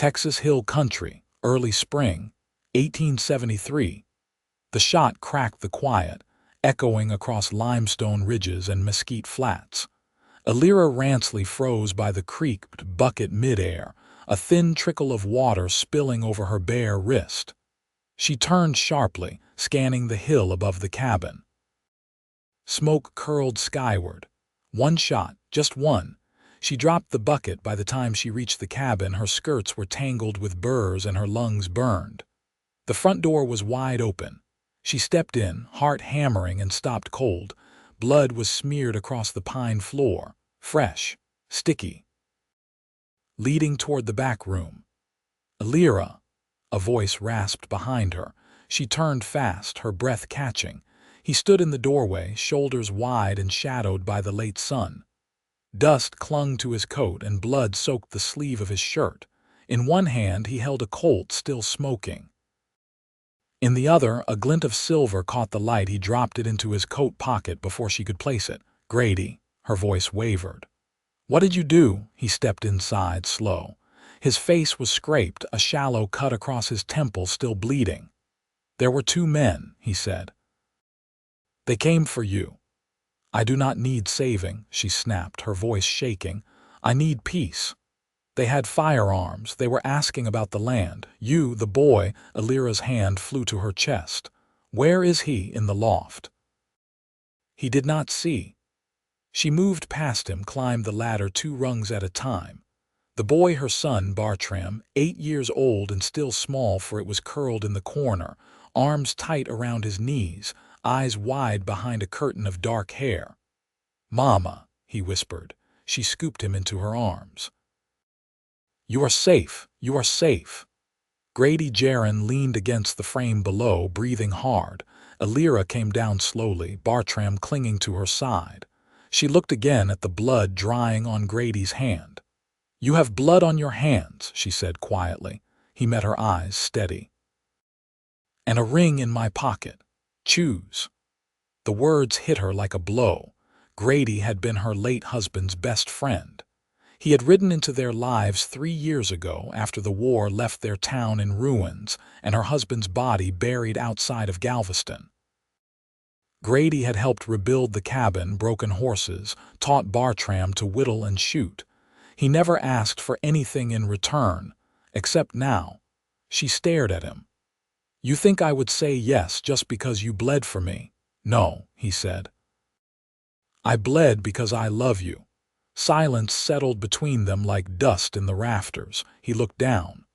Texas Hill Country, early spring, 1873. The shot cracked the quiet, echoing across limestone ridges and mesquite flats. Alira Ransley froze by the creaked bucket midair, a thin trickle of water spilling over her bare wrist. She turned sharply, scanning the hill above the cabin. Smoke curled skyward. One shot, just one. She dropped the bucket. By the time she reached the cabin, her skirts were tangled with burrs and her lungs burned. The front door was wide open. She stepped in, heart hammering, and stopped cold. Blood was smeared across the pine floor, fresh, sticky. Leading toward the back room. "Alira," a voice rasped behind her. She turned fast, her breath catching. He stood in the doorway, shoulders wide and shadowed by the late sun. Dust clung to his coat and blood soaked the sleeve of his shirt. In one hand he held a Colt still smoking. In the other, a glint of silver caught the light. He dropped it into his coat pocket before she could place it. "Grady," her voice wavered. "What did you do?" He stepped inside, slow. His face was scraped, a shallow cut across his temple still bleeding. "There were two men," he said. "They came for you." "I do not need saving," she snapped, her voice shaking. "I need peace. They had firearms. They were asking about the land. You, the boy," Alira's hand flew to her chest. "Where is he?" "In the loft." He did not see. She moved past him, climbed the ladder 2 rungs at a time. The boy, her son, Bartram, 8 years old and still small, for it was curled in the corner, arms tight around his knees, eyes wide behind a curtain of dark hair. "Mama," he whispered. She scooped him into her arms. "You are safe. You are safe." Grady Jaron leaned against the frame below, breathing hard. Alira came down slowly, Bartram clinging to her side. She looked again at the blood drying on Grady's hand. "You have blood on your hands," she said quietly. He met her eyes, steady. "And a ring in my pocket. Choose." The words hit her like a blow. Grady had been her late husband's best friend. He had ridden into their lives 3 years ago after the war left their town in ruins and her husband's body buried outside of Galveston. Grady had helped rebuild the cabin, broken horses, taught Bartram to whittle and shoot. He never asked for anything in return, except now. She stared at him. "You think I would say yes just because you bled for me?" "No," he said. "I bled because I love you." Silence settled between them like dust in the rafters. He looked down.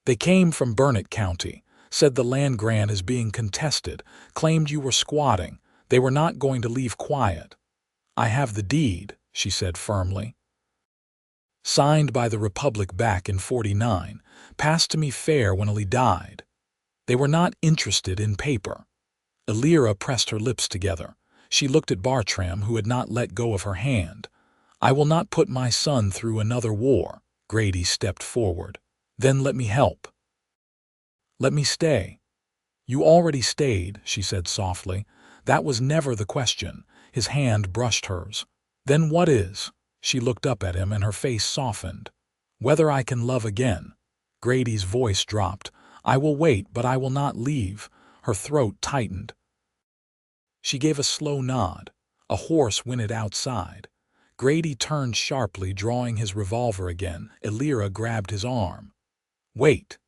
"They came from Burnett County, said the land grant is being contested, claimed you were squatting. They were not going to leave quiet." "I have the deed," she said firmly. "Signed by the Republic back in '49, passed to me fair when Ali died." They were not interested in paper. Alira pressed her lips together. She looked at Bartram, who had not let go of her hand. "I will not put my son through another war." Grady stepped forward. "Then let me help. Let me stay." "You already stayed," she said softly. "That was never the question." His hand brushed hers. "Then what is?" She looked up at him and her face softened. "Whether I can love again." Grady's voice dropped. "I will wait, but I will not leave." Her throat tightened. She gave a slow nod. A horse whinnied outside. Grady turned sharply, drawing his revolver again. Alira grabbed his arm. "Wait."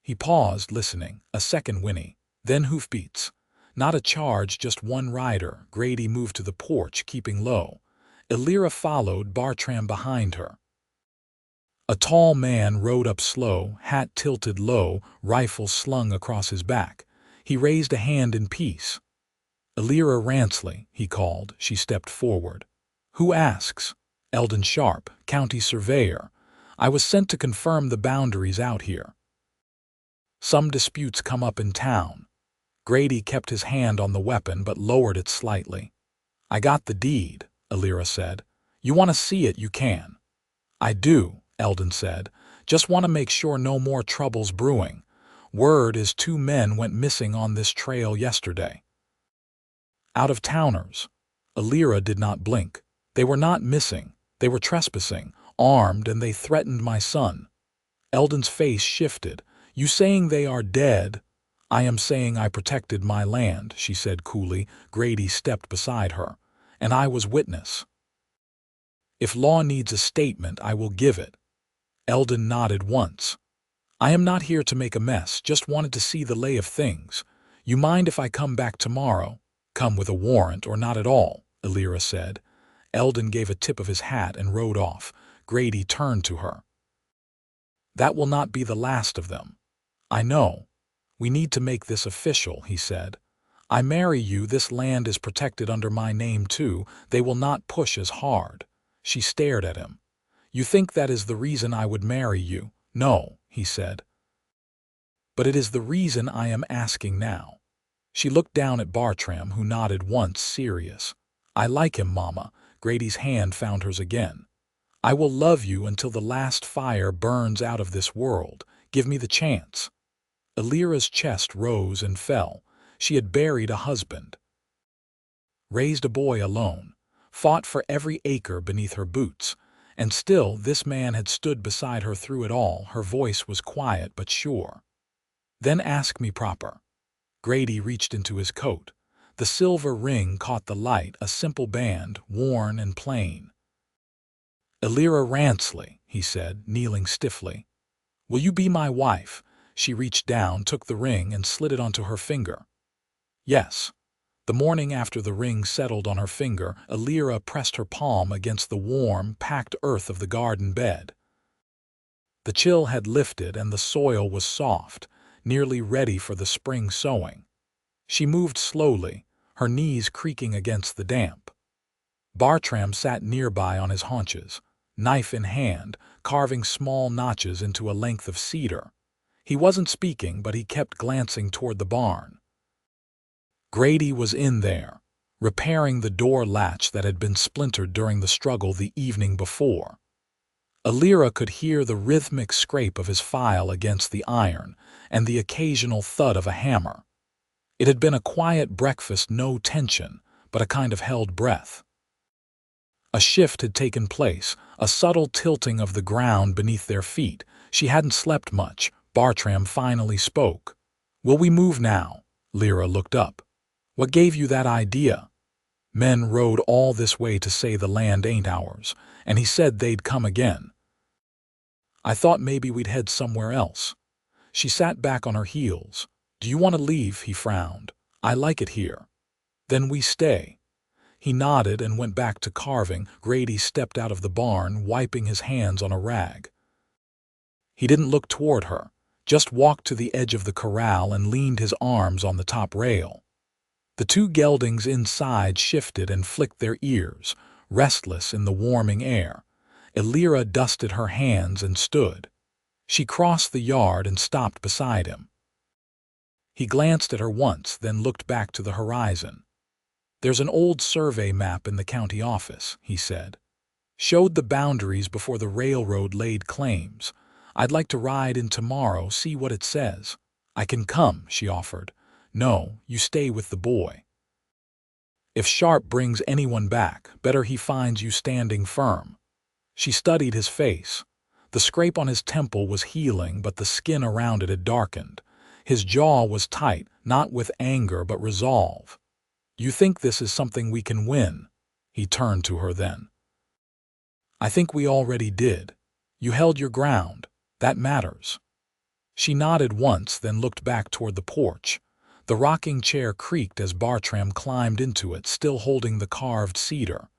He paused, listening. A second whinny. Then hoofbeats. Not a charge, just one rider. Grady moved to the porch, keeping low. Alira followed, Bartram behind her. A tall man rode up slow, hat tilted low, rifle slung across his back. He raised a hand in peace. "Alira Ransley," he called. She stepped forward. "Who asks?" "Eldon Sharp, county surveyor. I was sent to confirm the boundaries out here. Some disputes come up in town." Grady kept his hand on the weapon but lowered it slightly. "I got the deed," Alira said. "You want to see it, you can." "I do," Eldon said. "Just want to make sure no more trouble's brewing. Word is 2 men went missing on this trail yesterday." "Out-of-towners." Alira did not blink. "They were not missing. They were trespassing, armed, and they threatened my son." Eldon's face shifted. You saying they are dead? I am saying I protected my land, she said coolly. Grady stepped beside her. And I was witness. If law needs a statement, I will give it. Eldon nodded once. I am not here to make a mess, just wanted to see the lay of things. You mind if I come back tomorrow? Come with a warrant or not at all, Elira said. Eldon gave a tip of his hat and rode off. Grady turned to her. That will not be the last of them. I know. We need to make this official, he said. I marry you, this land is protected under my name too, they will not push as hard. She stared at him. You think that is the reason I would marry you? No, he said. But it is the reason I am asking now. She looked down at Bartram, who nodded once, serious. I like him, Mama. Grady's hand found hers again. I will love you until the last fire burns out of this world. Give me the chance. Elira's chest rose and fell. She had buried a husband, raised a boy alone, fought for every acre beneath her boots, and still this man had stood beside her through it all. Her voice was quiet but sure. Then ask me proper. Grady reached into his coat. The silver ring caught the light, a simple band, worn and plain. Elira Ransley, he said, kneeling stiffly. Will you be my wife? She reached down, took the ring, and slid it onto her finger. Yes. The morning after the ring settled on her finger, Elira pressed her palm against the warm, packed earth of the garden bed. The chill had lifted and the soil was soft, nearly ready for the spring sowing. She moved slowly, her knees creaking against the damp. Bartram sat nearby on his haunches, knife in hand, carving small notches into a length of cedar. He wasn't speaking, but he kept glancing toward the barn. Grady was in there, repairing the door latch that had been splintered during the struggle the evening before. Elira could hear the rhythmic scrape of his file against the iron and the occasional thud of a hammer. It had been a quiet breakfast, no tension, but a kind of held breath. A shift had taken place, a subtle tilting of the ground beneath their feet. She hadn't slept much. Bartram finally spoke. Will we move now? Lyra looked up. What gave you that idea? Men rode all this way to say the land ain't ours, and he said they'd come again. I thought maybe we'd head somewhere else. She sat back on her heels. Do you want to leave? He frowned. I like it here. Then we stay. He nodded and went back to carving. Grady stepped out of the barn, wiping his hands on a rag. He didn't look toward her, just walked to the edge of the corral and leaned his arms on the top rail. The two geldings inside shifted and flicked their ears, restless in the warming air. Elira dusted her hands and stood. She crossed the yard and stopped beside him. He glanced at her once, then looked back to the horizon. There's an old survey map in the county office, he said. Showed the boundaries before the railroad laid claims. I'd like to ride in tomorrow, see what it says. I can come, she offered. No, you stay with the boy. If Sharp brings anyone back, better he finds you standing firm. She studied his face. The scrape on his temple was healing, but the skin around it had darkened. His jaw was tight, not with anger but resolve. You think this is something we can win? He turned to her then. I think we already did. You held your ground. That matters. She nodded once, then looked back toward the porch. The rocking chair creaked as Bartram climbed into it, still holding the carved cedar.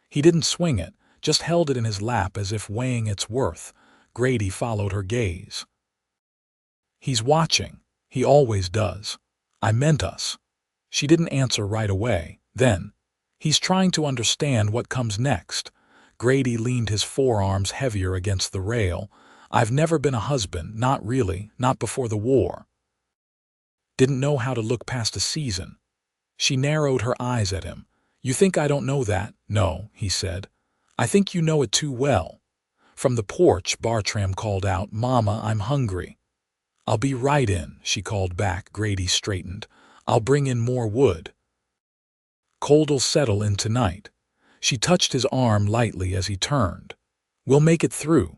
He didn't swing it, just held it in his lap as if weighing its worth. Grady followed her gaze. He's watching. He always does. I meant us. She didn't answer right away. Then, he's trying to understand what comes next. Grady leaned his forearms heavier against the rail. I've never been a husband, not really, not before the war. Didn't know how to look past a season. She narrowed her eyes at him. You think I don't know that? No, he said. I think you know it too well. From the porch, Bartram called out, Mama, I'm hungry. I'll be right in, she called back. Grady straightened. I'll bring in more wood. Cold'll settle in tonight. She touched his arm lightly as he turned. We'll make it through.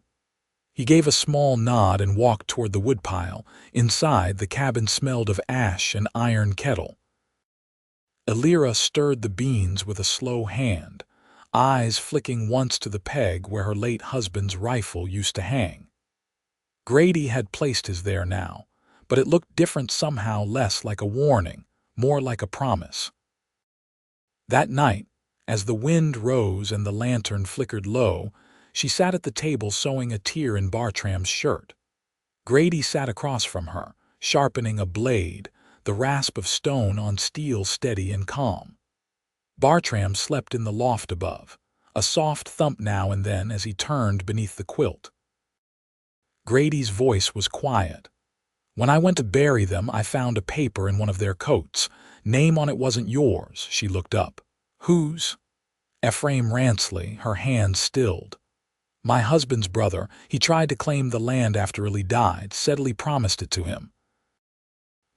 He gave a small nod and walked toward the woodpile. Inside, the cabin smelled of ash and iron kettle. Elira stirred the beans with a slow hand, eyes flicking once to the peg where her late husband's rifle used to hang. Grady had placed his there now, but it looked different somehow, less like a warning, more like a promise. That night, as the wind rose and the lantern flickered low, she sat at the table sewing a tear in Bartram's shirt. Grady sat across from her, sharpening a blade, the rasp of stone on steel steady and calm. Bartram slept in the loft above, a soft thump now and then as he turned beneath the quilt. Grady's voice was quiet. "When I went to bury them, I found a paper in one of their coats. Name on it wasn't yours." She looked up. "Whose?" "Ephraim Ransley," her hands stilled. "My husband's brother. He tried to claim the land after Illy died, said Illy promised it to him.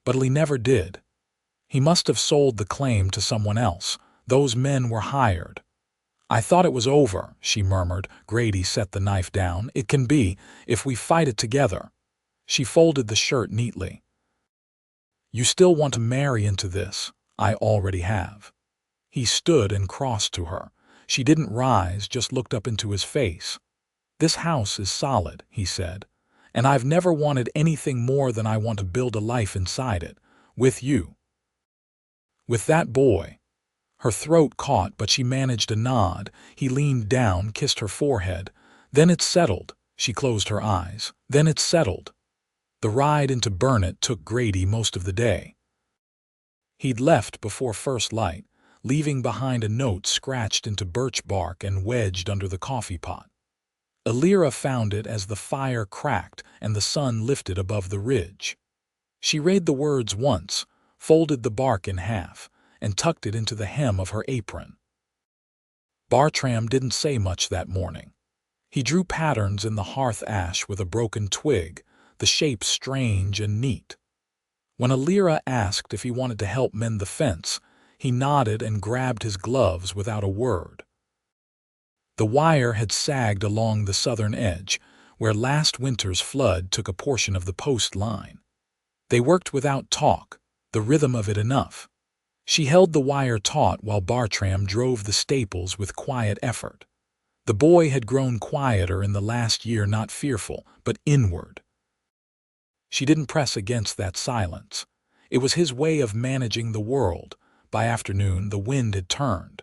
But Illy never did. He must have sold the claim to someone else. Those men were hired." "I thought it was over," she murmured. Grady set the knife down. "It can be, if we fight it together." She folded the shirt neatly. "You still want to marry into this?" "I already have." He stood and crossed to her. She didn't rise, just looked up into his face. "This house is solid," he said, "and I've never wanted anything more than I want to build a life inside it, with you. With that boy." Her throat caught, but she managed a nod. He leaned down, kissed her forehead. "Then it's settled." She closed her eyes. "Then it's settled." The ride into Burnett took Grady most of the day. He'd left before first light, leaving behind a note scratched into birch bark and wedged under the coffee pot. Elira found it as the fire cracked and the sun lifted above the ridge. She read the words once, folded the bark in half, and tucked it into the hem of her apron. Bartram didn't say much that morning. He drew patterns in the hearth ash with a broken twig, the shape strange and neat. When Elira asked if he wanted to help mend the fence, he nodded and grabbed his gloves without a word. The wire had sagged along the southern edge, where last winter's flood took a portion of the post line. They worked without talk, the rhythm of it enough. She held the wire taut while Bartram drove the staples with quiet effort. The boy had grown quieter in the last year, not fearful, but inward. She didn't press against that silence. It was his way of managing the world. By afternoon, the wind had turned.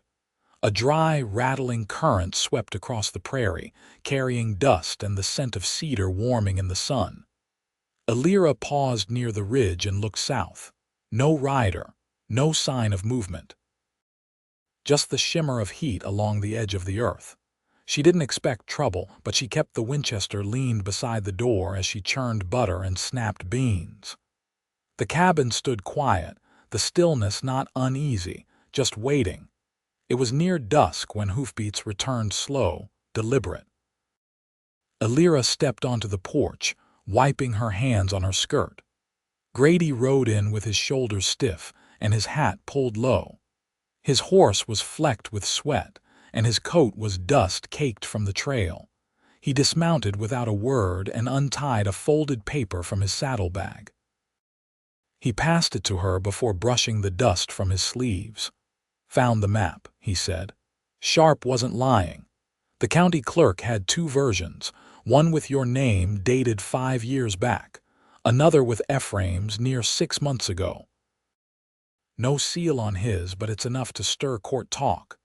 A dry, rattling current swept across the prairie, carrying dust and the scent of cedar warming in the sun. Elira paused near the ridge and looked south. No rider, no sign of movement. Just the shimmer of heat along the edge of the earth. She didn't expect trouble, but she kept the Winchester leaned beside the door as she churned butter and snapped beans. The cabin stood quiet, the stillness not uneasy, just waiting. It was near dusk when hoofbeats returned slow, deliberate. Elira stepped onto the porch, wiping her hands on her skirt. Grady rode in with his shoulders stiff and his hat pulled low. His horse was flecked with sweat, and his coat was dust-caked from the trail. He dismounted without a word and untied a folded paper from his saddlebag. He passed it to her before brushing the dust from his sleeves. "Found the map," he said. Sharp wasn't lying. The county clerk had two versions, one with your name dated 5 years back, another with Ephraim's near 6 months ago. No seal on his, but it's enough to stir court talk.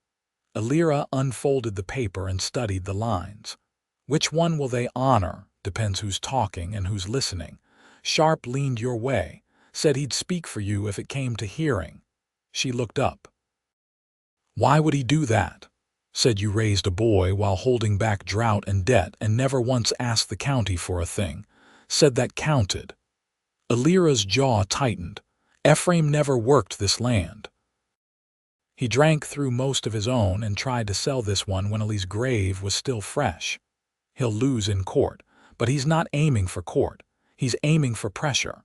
Elira unfolded the paper and studied the lines. Which one will they honor? Depends who's talking and who's listening. Sharp leaned your way, said he'd speak for you if it came to hearing. She looked up. Why would he do that? Said you raised a boy while holding back drought and debt and never once asked the county for a thing. Said that counted. Elira's jaw tightened. Ephraim never worked this land. He drank through most of his own and tried to sell this one when Ellie's grave was still fresh. He'll lose in court, but he's not aiming for court. He's aiming for pressure.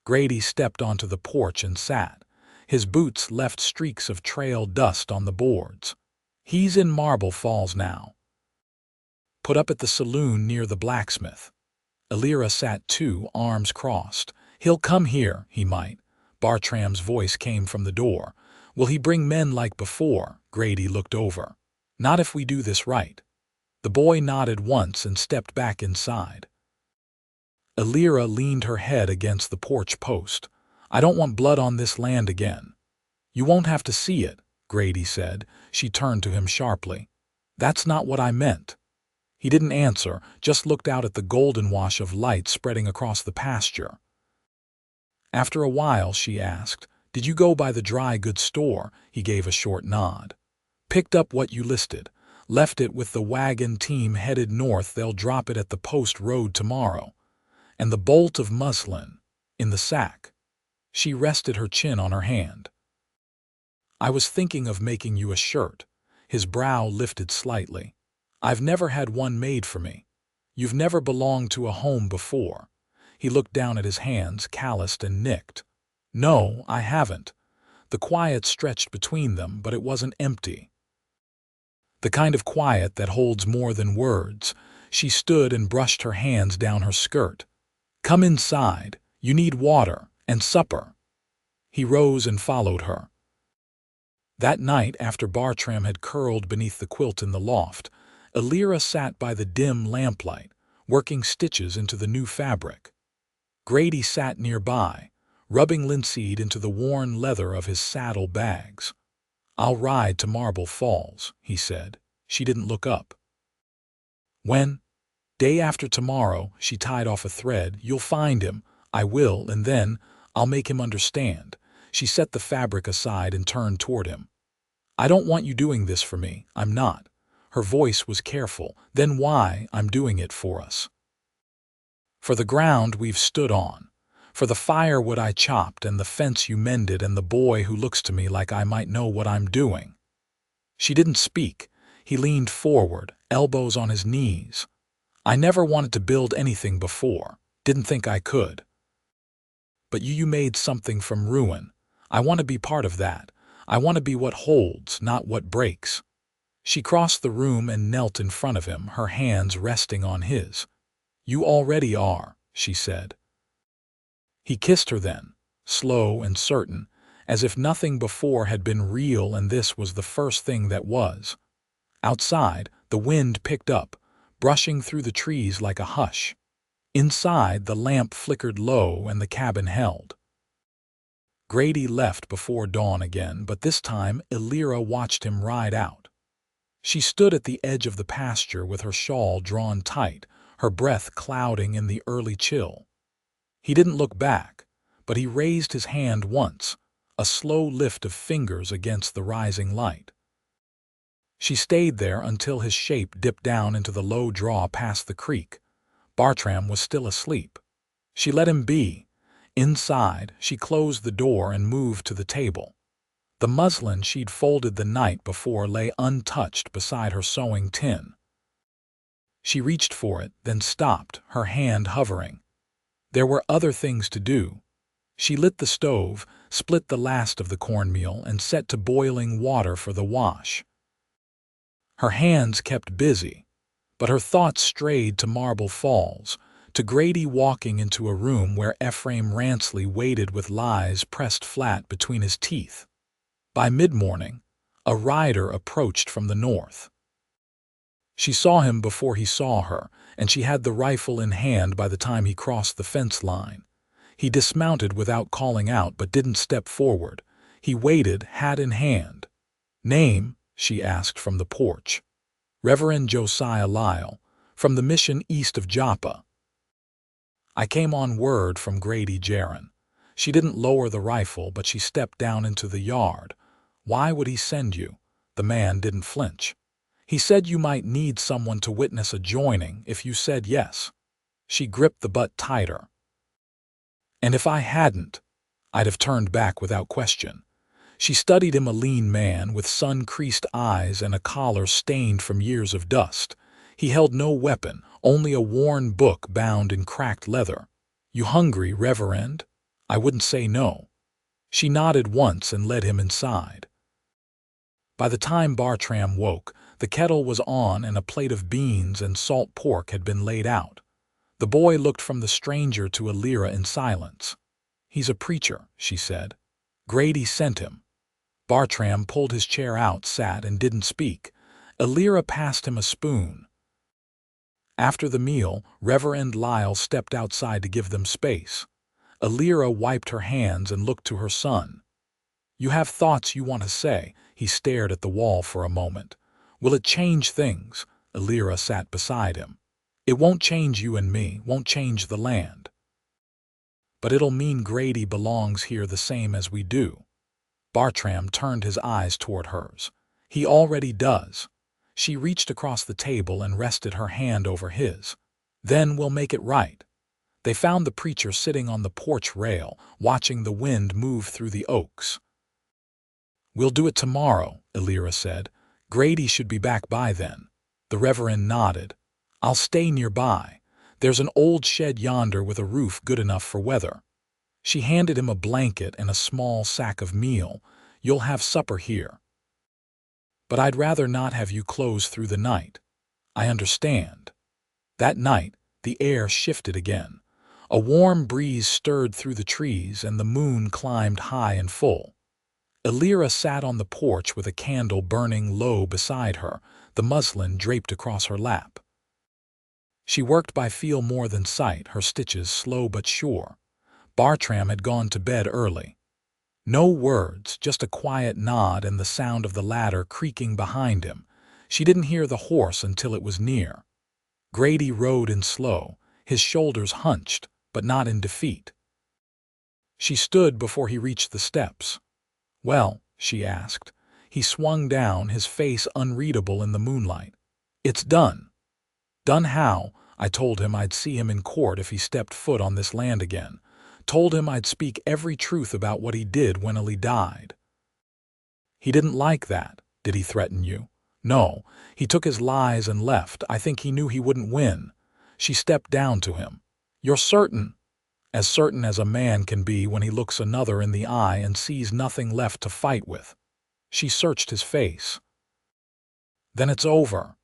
Grady stepped onto the porch and sat. His boots left streaks of trail dust on the boards. He's in Marble Falls now. Put up at the saloon near the blacksmith. Elira sat too, arms crossed. He'll come here, he might. Bartram's voice came from the door. Will he bring men like before? Grady looked over. Not if we do this right. The boy nodded once and stepped back inside. Elira leaned her head against the porch post. I don't want blood on this land again. You won't have to see it, Grady said. She turned to him sharply. That's not what I meant. He didn't answer, just looked out at the golden wash of light spreading across the pasture. After a while, she asked, Did you go by the dry goods store? He gave a short nod. Picked up what you listed. Left it with the wagon team headed north. They'll drop it at the post road tomorrow. And the bolt of muslin, in the sack. She rested her chin on her hand. I was thinking of making you a shirt. His brow lifted slightly. I've never had one made for me. You've never belonged to a home before. He looked down at his hands, calloused and nicked. No, I haven't. The quiet stretched between them, but it wasn't empty. The kind of quiet that holds more than words. She stood and brushed her hands down her skirt. Come inside. You need water and supper. He rose and followed her. That night, after Bartram had curled beneath the quilt in the loft, Elira sat by the dim lamplight, working stitches into the new fabric. Grady sat nearby, rubbing linseed into the worn leather of his saddle bags. I'll ride to Marble Falls, he said. She didn't look up. When? Day after tomorrow, she tied off a thread. You'll find him. I will, and then I'll make him understand. She set the fabric aside and turned toward him. I don't want you doing this for me. I'm not. Her voice was careful. Then why? I'm doing it for us. For the ground we've stood on. For the firewood I chopped and the fence you mended and the boy who looks to me like I might know what I'm doing. She didn't speak. He leaned forward, elbows on his knees. I never wanted to build anything before. Didn't think I could. But you made something from ruin. I want to be part of that. I want to be what holds, not what breaks. She crossed the room and knelt in front of him, her hands resting on his. You already are, she said. He kissed her then, slow and certain, as if nothing before had been real and this was the first thing that was. Outside, the wind picked up, brushing through the trees like a hush. Inside, the lamp flickered low and the cabin held. Grady left before dawn again, but this time Elira watched him ride out. She stood at the edge of the pasture with her shawl drawn tight, her breath clouding in the early chill. He didn't look back, but he raised his hand once, a slow lift of fingers against the rising light. She stayed there until his shape dipped down into the low draw past the creek. Bartram was still asleep. She let him be. Inside, she closed the door and moved to the table. The muslin she'd folded the night before lay untouched beside her sewing tin. She reached for it, then stopped, her hand hovering. There were other things to do. She lit the stove, split the last of the cornmeal, and set to boiling water for the wash. Her hands kept busy, but her thoughts strayed to Marble Falls, to Grady walking into a room where Ephraim Ransley waited with lies pressed flat between his teeth. By mid-morning, a rider approached from the north. She saw him before he saw her, and she had the rifle in hand by the time he crossed the fence line. He dismounted without calling out but didn't step forward. He waited, hat in hand. Name? She asked from the porch. Reverend Josiah Lyle, from the mission east of Joppa. I came on word from Grady Jaron. She didn't lower the rifle, but she stepped down into the yard. Why would he send you? The man didn't flinch. He said you might need someone to witness a joining if you said yes. She gripped the butt tighter. And if I hadn't, I'd have turned back without question. She studied him, a lean man with sun-creased eyes and a collar stained from years of dust. He held no weapon, only a worn book bound in cracked leather. You hungry, Reverend? I wouldn't say no. She nodded once and led him inside. By the time Bartram woke, The kettle was on and a plate of beans and salt pork had been laid out. The boy looked from the stranger to Alira in silence. "He's a preacher," she said. "Grady sent him." Bartram pulled his chair out, sat, and didn't speak. Alira passed him a spoon. After the meal, Reverend Lyle stepped outside to give them space. Alira wiped her hands and looked to her son. "You have thoughts you want to say." He stared at the wall for a moment. "Will it change things?" Alira sat beside him. "It won't change you and me, won't change the land. But it'll mean Grady belongs here the same as we do." Bartram turned his eyes toward hers. "He already does." She reached across the table and rested her hand over his. "Then we'll make it right." They found the preacher sitting on the porch rail, watching the wind move through the oaks. "We'll do it tomorrow," Alira said. "Grady should be back by then." The Reverend nodded. "I'll stay nearby. There's an old shed yonder with a roof good enough for weather." She handed him a blanket and a small sack of meal. "You'll have supper here. But I'd rather not have you close through the night." "I understand." That night, the air shifted again. A warm breeze stirred through the trees and the moon climbed high and full. Alira sat on the porch with a candle burning low beside her, the muslin draped across her lap. She worked by feel more than sight, her stitches slow but sure. Bartram had gone to bed early. No words, just a quiet nod and the sound of the ladder creaking behind him. She didn't hear the horse until it was near. Grady rode in slow, his shoulders hunched, but not in defeat. She stood before he reached the steps. "Well?" she asked. He swung down, his face unreadable in the moonlight. "It's done." "Done how?" "I told him I'd see him in court if he stepped foot on this land again. Told him I'd speak every truth about what he did when Ellie died." "He didn't like that. Did he threaten you?" "No. He took his lies and left. I think he knew he wouldn't win." She stepped down to him. "You're certain?" "As certain as a man can be when he looks another in the eye and sees nothing left to fight with." She searched his face. "Then it's over."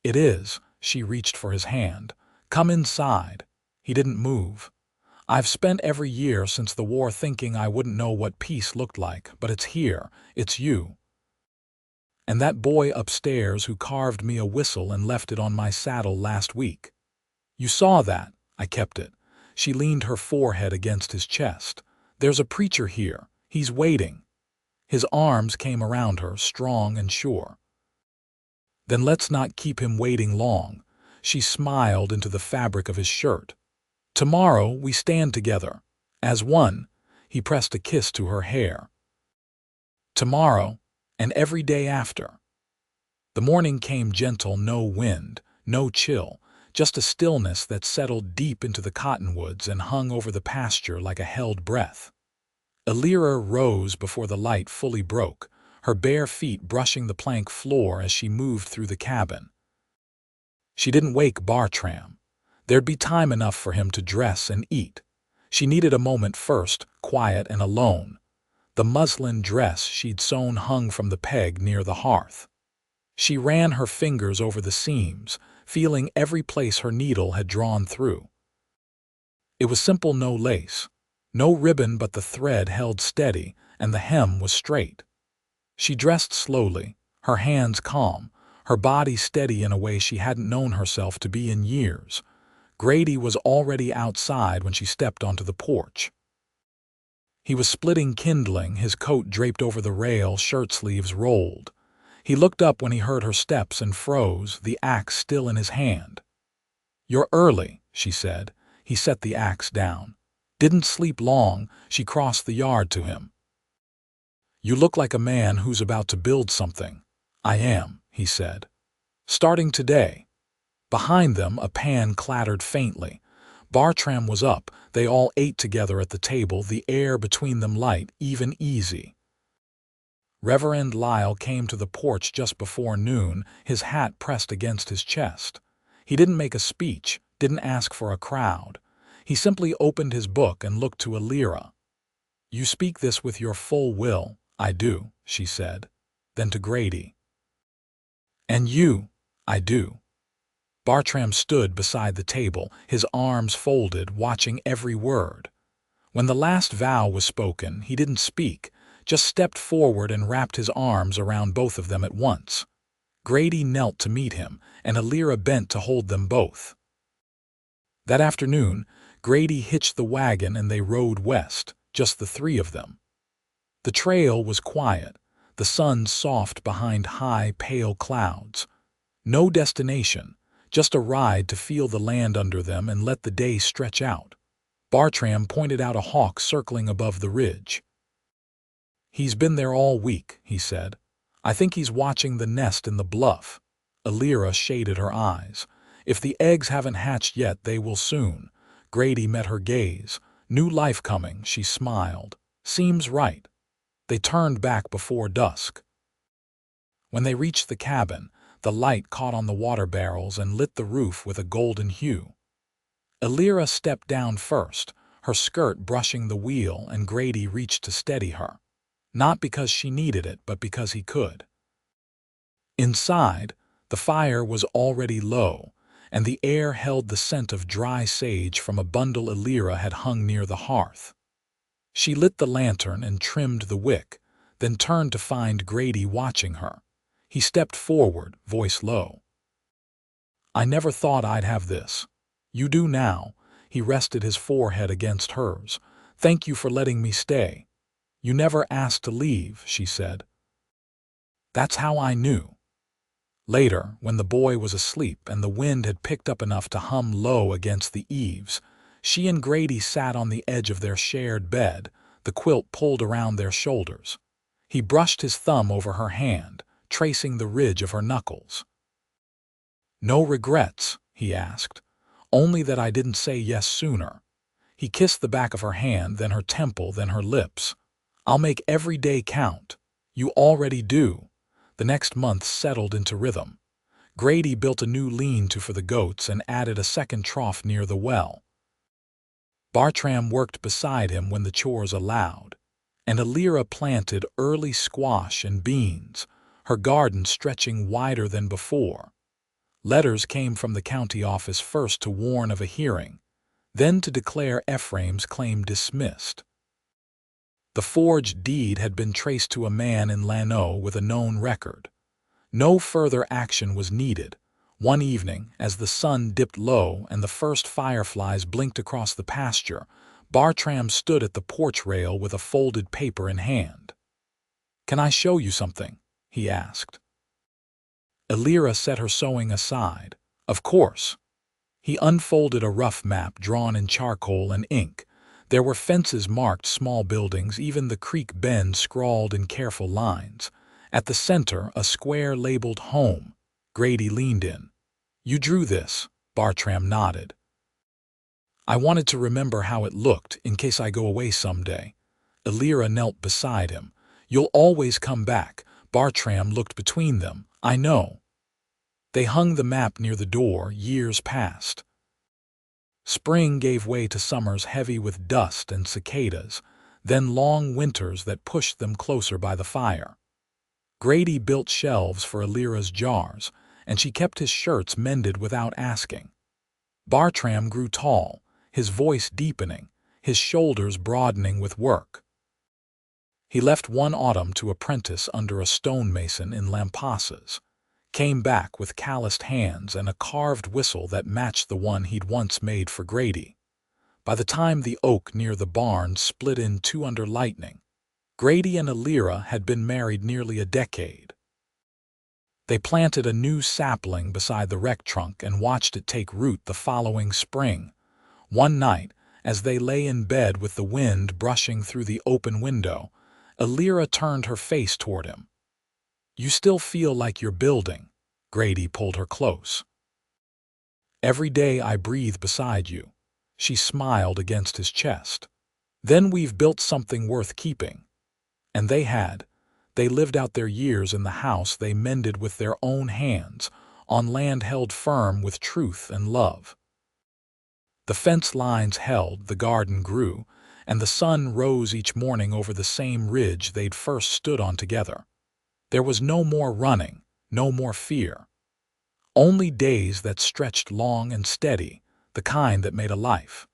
"It is." She reached for his hand. "Come inside." He didn't move. "I've spent every year since the war thinking I wouldn't know what peace looked like, but it's here. It's you. And that boy upstairs who carved me a whistle and left it on my saddle last week. You saw that. I kept it." She leaned her forehead against his chest. "There's a preacher here. He's waiting." His arms came around her, strong and sure. "Then let's not keep him waiting long." She smiled into the fabric of his shirt. "Tomorrow we stand together. As one." He pressed a kiss to her hair. "Tomorrow, and every day after." The morning came gentle, no wind, no chill, just a stillness that settled deep into the cottonwoods and hung over the pasture like a held breath. Alira rose before the light fully broke, her bare feet brushing the plank floor as she moved through the cabin. She didn't wake Bartram. There'd be time enough for him to dress and eat. She needed a moment first, quiet and alone. The muslin dress she'd sewn hung from the peg near the hearth. She ran her fingers over the seams, feeling every place her needle had drawn through. It was simple, no lace, no ribbon, but the thread held steady and the hem was straight. She dressed slowly, her hands calm, her body steady in a way she hadn't known herself to be in years. Grady was already outside when she stepped onto the porch. He was splitting kindling, his coat draped over the rail, shirt sleeves rolled. He looked up when he heard her steps and froze, the axe still in his hand. "You're early," she said. He set the axe down. "Didn't sleep long." She crossed the yard to him. "You look like a man who's about to build something." "I am," he said. "Starting today." Behind them, a pan clattered faintly. Bartram was up. They all ate together at the table, the air between them light, even easy. Reverend Lyle came to the porch just before noon, his hat pressed against his chest. He didn't make a speech, didn't ask for a crowd. He simply opened his book and looked to Alira. "You speak this with your full will." "I do," she said. Then to Grady. And you, I do. Bartram stood beside the table, his arms folded, watching every word. When the last vow was spoken, he didn't speak, just stepped forward and wrapped his arms around both of them at once. Grady knelt to meet him, and Alira bent to hold them both. That afternoon, Grady hitched the wagon and they rode west, just the three of them. The trail was quiet, the sun soft behind high, pale clouds. No destination, just a ride to feel the land under them and let the day stretch out. Bartram pointed out a hawk circling above the ridge. "He's been there all week," he said. "I think he's watching the nest in the bluff." Alira shaded her eyes. "If the eggs haven't hatched yet, they will soon." Grady met her gaze. "New life coming," she smiled. "Seems right." They turned back before dusk. When they reached the cabin, the light caught on the water barrels and lit the roof with a golden hue. Alira stepped down first, her skirt brushing the wheel, and Grady reached to steady her. Not because she needed it, but because he could. Inside, the fire was already low, and the air held the scent of dry sage from a bundle Alira had hung near the hearth. She lit the lantern and trimmed the wick, then turned to find Grady watching her. He stepped forward, voice low. "I never thought I'd have this. You do now." He rested his forehead against hers. "Thank you for letting me stay." "You never asked to leave," she said. "That's how I knew." Later, when the boy was asleep and the wind had picked up enough to hum low against the eaves, she and Grady sat on the edge of their shared bed, the quilt pulled around their shoulders. He brushed his thumb over her hand, tracing the ridge of her knuckles. "No regrets?" he asked. "Only that I didn't say yes sooner." He kissed the back of her hand, then her temple, then her lips. "I'll make every day count." "You already do." The next month settled into rhythm. Grady built a new lean-to for the goats and added a second trough near the well. Bartram worked beside him when the chores allowed, and Alira planted early squash and beans, her garden stretching wider than before. Letters came from the county office, first to warn of a hearing, then to declare Ephraim's claim dismissed. The forged deed had been traced to a man in Lano with a known record. No further action was needed. One evening, as the sun dipped low and the first fireflies blinked across the pasture, Bartram stood at the porch rail with a folded paper in hand. "Can I show you something?" he asked. Alira set her sewing aside. "Of course." He unfolded a rough map drawn in charcoal and ink. There were fences marked, small buildings, even the creek bend scrawled in careful lines. At the center, a square labeled home. Grady leaned in. "You drew this?" Bartram nodded. "I wanted to remember how it looked in case I go away someday." Alira knelt beside him. "You'll always come back." Bartram looked between them. "I know." They hung the map near the door. Years passed. Spring gave way to summers heavy with dust and cicadas, then long winters that pushed them closer by the fire. Grady built shelves for Alira's jars, and she kept his shirts mended without asking. Bartram grew tall, his voice deepening, his shoulders broadening with work. He left one autumn to apprentice under a stonemason in Lampasas, came back with calloused hands and a carved whistle that matched the one he'd once made for Grady. By the time the oak near the barn split in two under lightning, Grady and Alira had been married nearly a decade. They planted a new sapling beside the wreck trunk and watched it take root the following spring. One night, as they lay in bed with the wind brushing through the open window, Alira turned her face toward him. "You still feel like you're building." Grady pulled her close. "Every day I breathe beside you." She smiled against his chest. "Then we've built something worth keeping." And they had. They lived out their years in the house they mended with their own hands, on land held firm with truth and love. The fence lines held, the garden grew, and the sun rose each morning over the same ridge they'd first stood on together. There was no more running, No more fear. Only days that stretched long and steady, the kind that made a life.